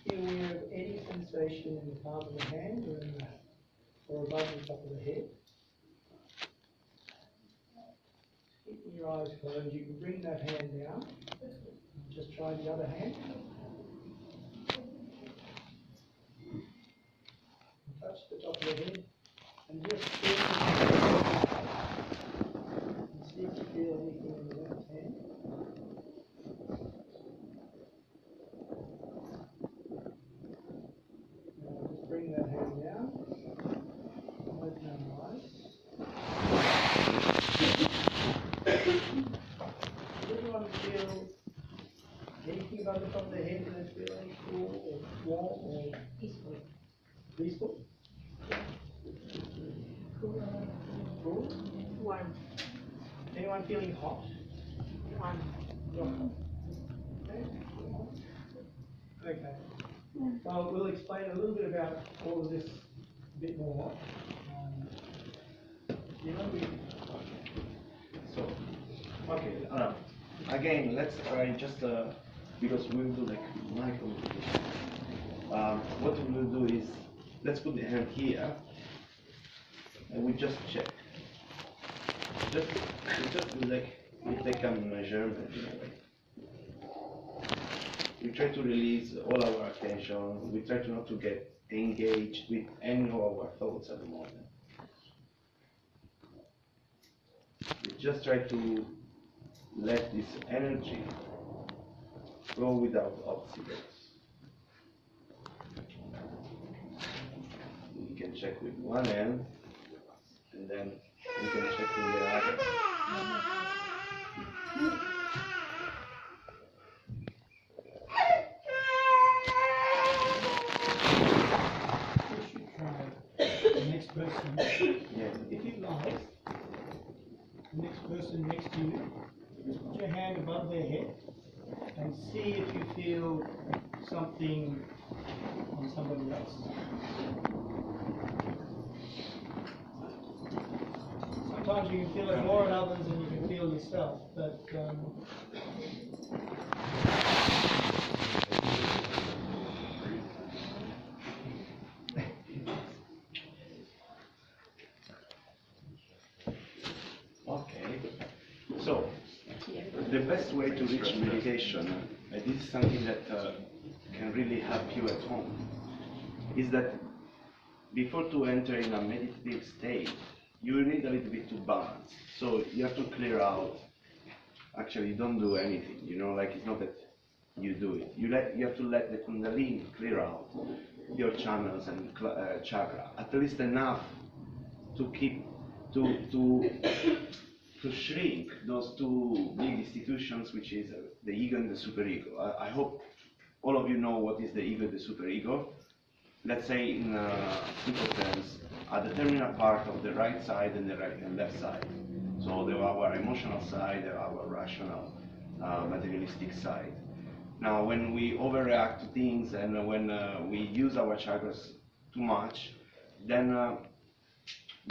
Be aware of any sensation in the palm of the hand or above the top of the head. Keeping your eyes closed, you can bring that hand down. Just try the other hand. Touch the top of the head and just feel and see if you feel anything in the left hand. Now just bring that hand down. Open your eyes. Does everyone feel anything above the top of the head? Do they feel any cool or warm or peaceful? Peaceful? Cool? Warm. Anyone feeling hot? Warm. Okay. Well, we'll explain a little bit about all of this a bit more. So, okay, again, let's try just because we will do like micro meditation. What we will do is, let's put the hand here, and we just check. We just do like, we take a measurement in a way. We try to release all our attention. We try to not to get engaged with any of our thoughts at the moment. We just try to let this energy flow without obstacles. We can check with one hand, and then we can check with the other. You should try the next person. Yeah. If you like, the next person next to you, just put your hand above their head and see if you feel something on somebody else. Sometimes you can feel it more in others than you can feel yourself, but Okay. So, the best way to reach meditation, and this is something that can really help you at home, is that before to enter in a meditative state, you need a little bit to balance. So you have to clear out. Actually, you don't do anything. You know, like it's not that you do it. You have to let the Kundalini clear out your channels and chakra, at least enough to keep to shrink those two big institutions, which is the ego and the superego. I hope all of you know what is the ego and the superego. Let's say in simple terms, the terminal part of the right side and the right and left side. So there are our emotional side, there are our rational, materialistic side. Now, when we overreact to things and when we use our chakras too much, then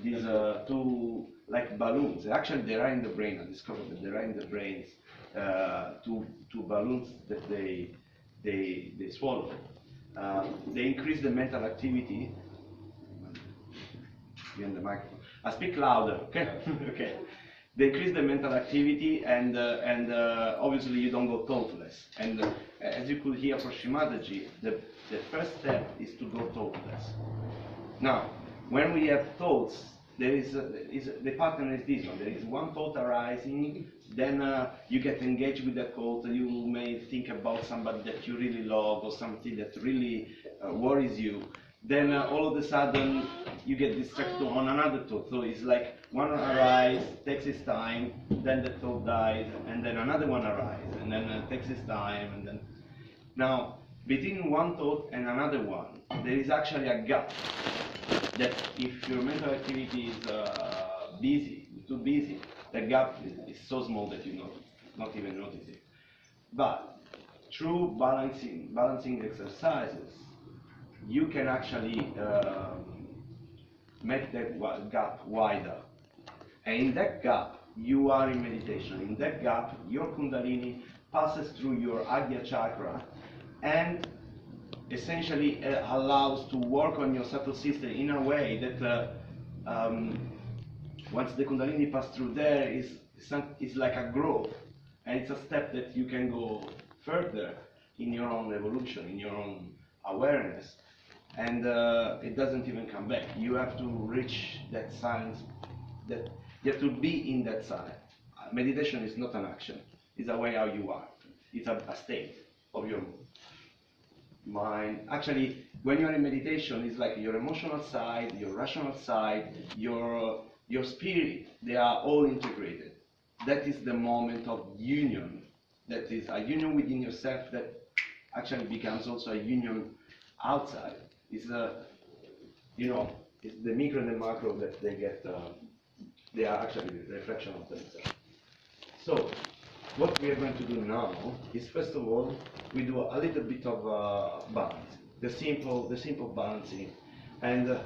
these two, like balloons, actually they are in the brain. I discovered that they are in the brains, two balloons that they swallow. They increase the mental activity. Behind the microphone. I speak louder, okay? Okay. They increase the mental activity, and obviously you don't go thoughtless. And as you could hear from Shimadaji, the first step is to go thoughtless. Now, when we have thoughts, the pattern is this one. There is one thought arising, then you get engaged with the thought. You may think about somebody that you really love or something that really worries you. Then all of a sudden you get distracted on another thought. So it's like one arises, takes its time, then the thought dies, and then another one arises, and then takes its time, and then now between one thought and another one, there is actually a gap. That if your mental activity is too busy, the gap is so small that you not even notice it. But through balancing exercises, you can actually make that gap wider. And in that gap, you are in meditation. In that gap, your Kundalini passes through your Agya chakra and essentially allows to work on your subtle system in a way that once the Kundalini pass through there is like a growth, and it's a step that you can go further in your own evolution, in your own awareness, and it doesn't even come back. You have to reach that science, that you have to be in that science. Meditation is not an action, it's a way how you are. It's a state of your mind. Actually, when you're in meditation, it's like your emotional side, your rational side, your spirit, they are all integrated. That is the moment of union. That is a union within yourself that actually becomes also a union outside. It's it's the micro and the macro that they get, they are actually the reflection of themselves. So, what we are going to do now is, first of all, we do a little bit of balance, the simple balancing, and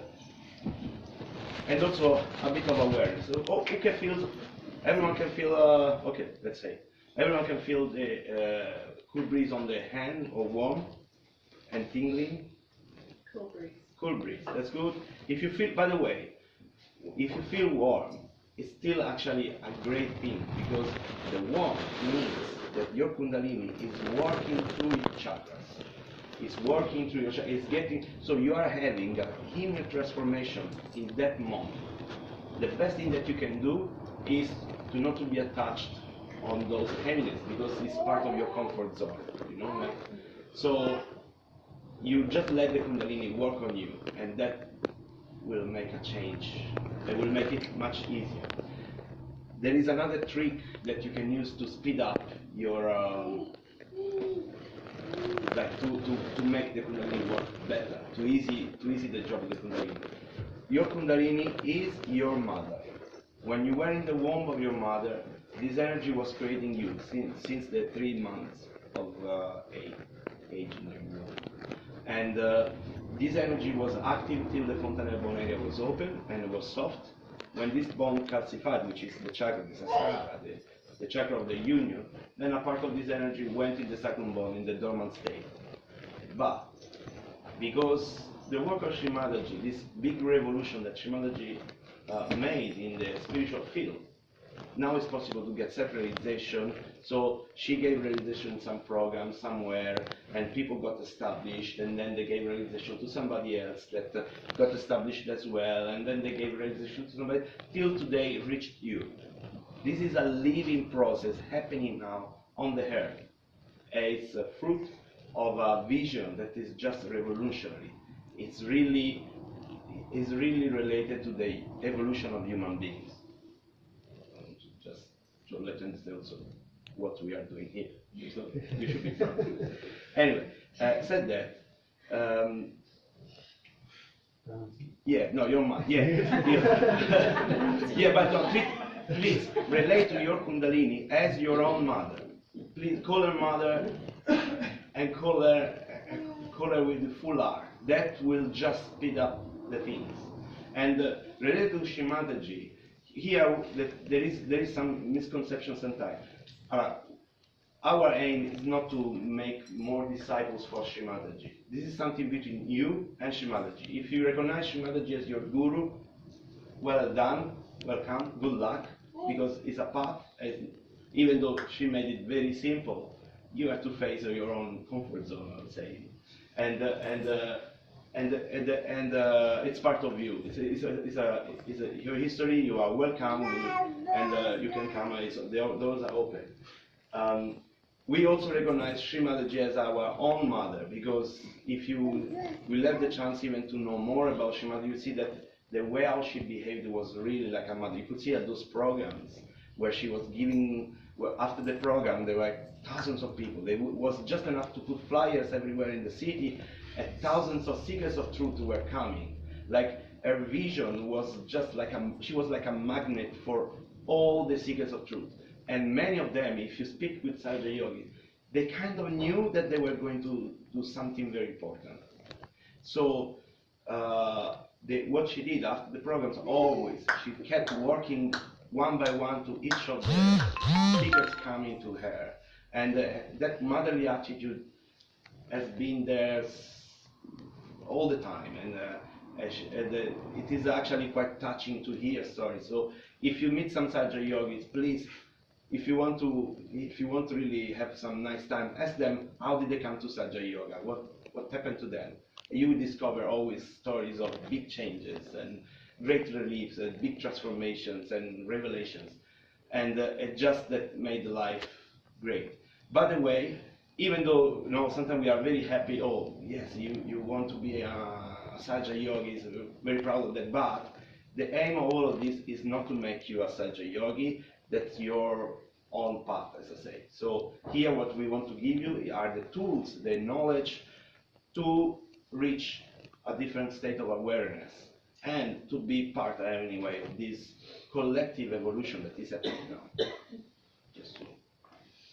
also a bit of awareness. So, who can feel? Everyone can feel. Okay, let's say everyone can feel the cool breeze on the hand, or warm and tingling. Cool breeze. Cool breeze. That's good. If you feel, by the way, if you feel warm, it's still actually a great thing, because the warmth means that your Kundalini is working through your chakras. It's working through your chakras. It's getting, so you are having a inner transformation in that moment. The best thing that you can do is to not to be attached on those heaviness, because it's part of your comfort zone. Like, so you just let the Kundalini work on you, and that will make a change. It will make it much easier. There is another trick that you can use to speed up your, like to make the Kundalini work better, to easy the job of the Kundalini. Your Kundalini is your mother. When you were in the womb of your mother, this energy was creating you since the 3 months of age in your womb. And this energy was active till the fontanelle bone area was open and it was soft. When this bone calcified, which is the chakra, the chakra of the union, then a part of this energy went in the sacrum bone in the dormant state. But because the work of Sri Mataji, this big revolution that Sri Mataji made in the spiritual field, now it's possible to get self-realization. So she gave realization in some program somewhere, and people got established, and then they gave realization to somebody else that got established as well, and then they gave realization to somebody, till today it reached you. This is a living process happening now on the earth. It's a fruit of a vision that is just revolutionary. It's really related to the evolution of human beings. Just to let you understand also what we are doing here. So you should be proud. Anyway, said that. Yeah, no, your mother. Yeah, yeah, but no, please relate to your Kundalini as your own mother. Please call her mother, and call her with the full R. That will just speed up the things. And related to Sri Mataji, here there is some misconception sometimes. Our aim is not to make more disciples for Sri Mataji. This is something between you and Sri Mataji. If you recognize Sri Mataji as your guru, well done, welcome, good luck, because it's a path. Even though she made it very simple, you have to face your own comfort zone, I would say, and it's part of you. It's your history. You are welcome, and you can come. Doors are open. We also recognize Sri Mataji as our own mother, because if you will have the chance even to know more about Sri Mataji, you see that the way how she behaved was really like a mother. You could see at those programs where she was giving. Well, after the program, there were thousands of people. It was just enough to put flyers everywhere in the city, and thousands of seekers of truth were coming. Like, her vision was just like she was like a magnet for all the seekers of truth. And many of them, if you speak with Sahaja Yogis, they kind of knew that they were going to do something very important. So, what she did after the programs, always, she kept working one by one to each of the speakers coming to her. And that motherly attitude has been there all the time, and it is actually quite touching to hear stories. So if you meet some Sahaja yogis, please, if you want to really have some nice time, ask them how did they come to Sahaja Yoga, what happened to them. You will discover always stories of big changes and great reliefs, and big transformations and revelations, and it just that made life great. By the way, even though sometimes we are very happy, oh yes, you want to be a Sahaja yogi, is very proud of that, but the aim of all of this is not to make you a Sahaja yogi. That's your own path, as I say. So here what we want to give you are the tools, the knowledge to reach a different state of awareness and to be part, anyway, of this collective evolution that is happening now. Just to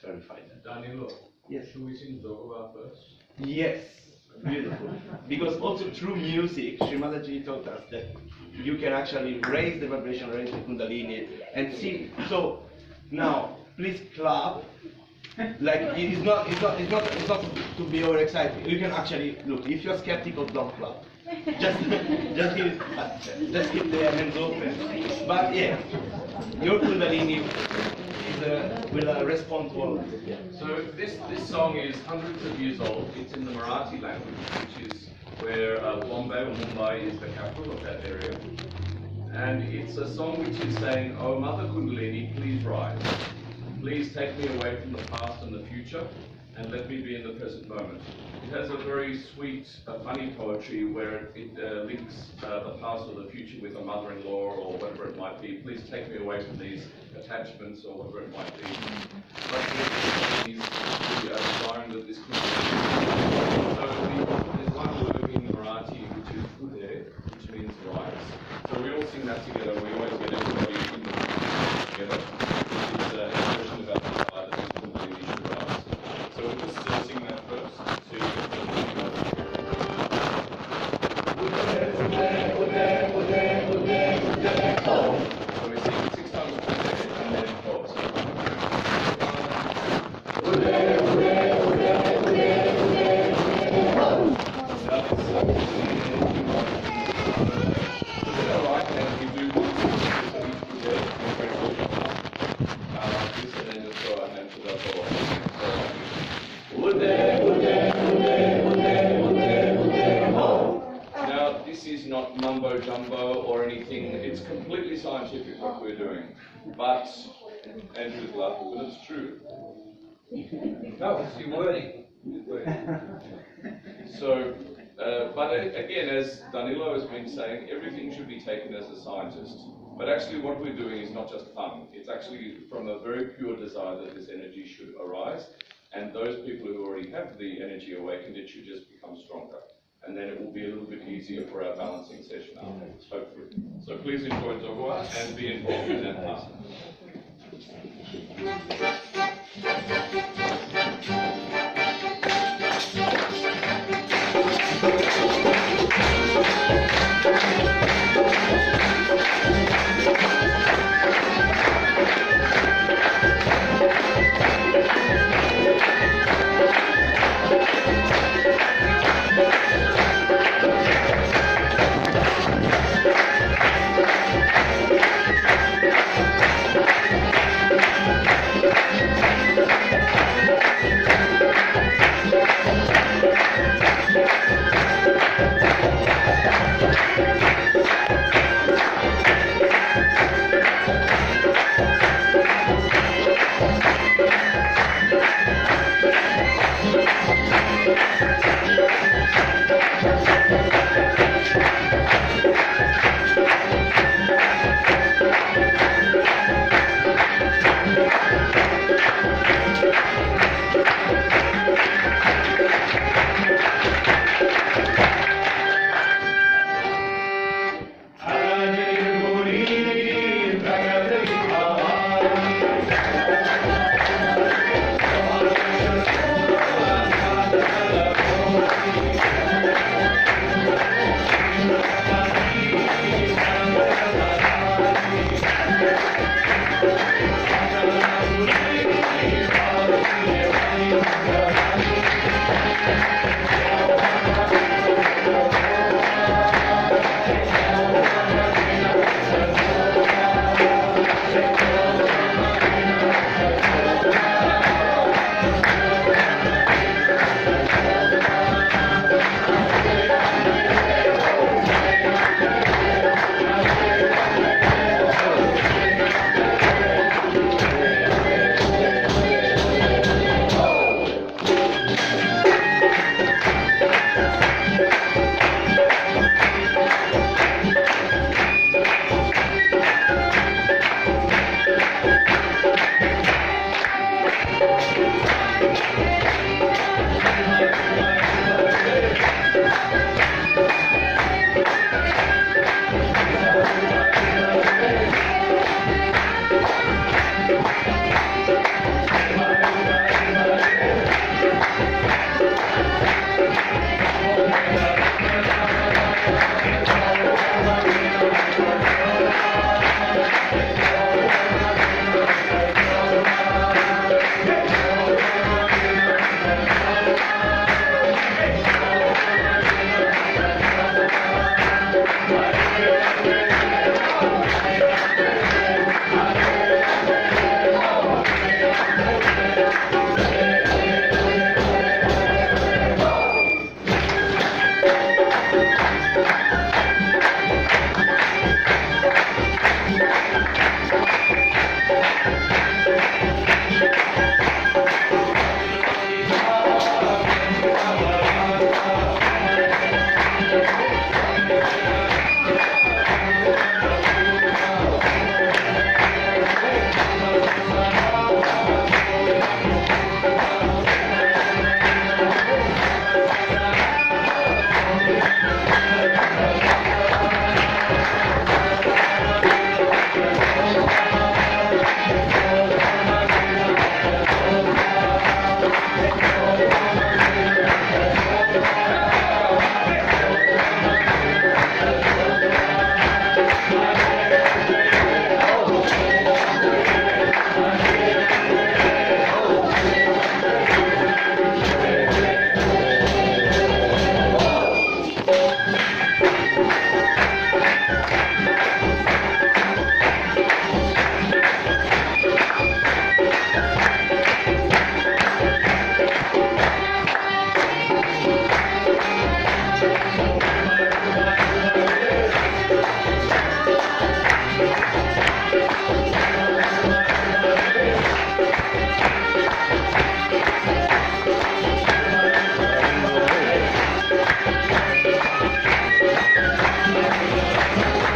clarify that. Danilo, Yes. should we sing Zohar first? Yes, beautiful. Because also through music, Srimadaji taught us that you can actually raise the vibration, raise the Kundalini, and see. So now, please clap. Like it's not to be overexcited. You can actually look. If you're skeptical, don't clap. Just keep the hands open. But yeah, your Kundalini will respond to all of it. So this song is hundreds of years old. It's in the Marathi language, which is where Bombay or Mumbai is the capital of that area. And it's a song which is saying, "Oh Mother Kundalini, please rise. Please take me away from the past and the future, and let me be in the present moment." It has a very sweet, funny poetry where it links the past or the future with a mother-in-law or whatever it might be. Please take me away from these attachments or whatever it might be. But he's desiring that this could be. So there's one word in Marathi which is ude, which means rise. So we all sing that together. We always get everybody in the room together. It's an expression about the fire that is completely should rise. So we'll just sing that first. So you can so we sing 6 times and then pause. Now, this is not mumbo jumbo or anything, it's completely scientific what we're doing. But, Andrew's laughing, but it's true. No, it's your wording. So, but again, as Danilo has been saying, everything should be taken as a scientist. But actually what we're doing is not just fun. It's actually from a very pure desire that this energy should arise. And those people who already have the energy awakened, it should just become stronger. And then it will be a little bit easier for our balancing session afterwards, hopefully. So please enjoy Zohar and be involved in that part.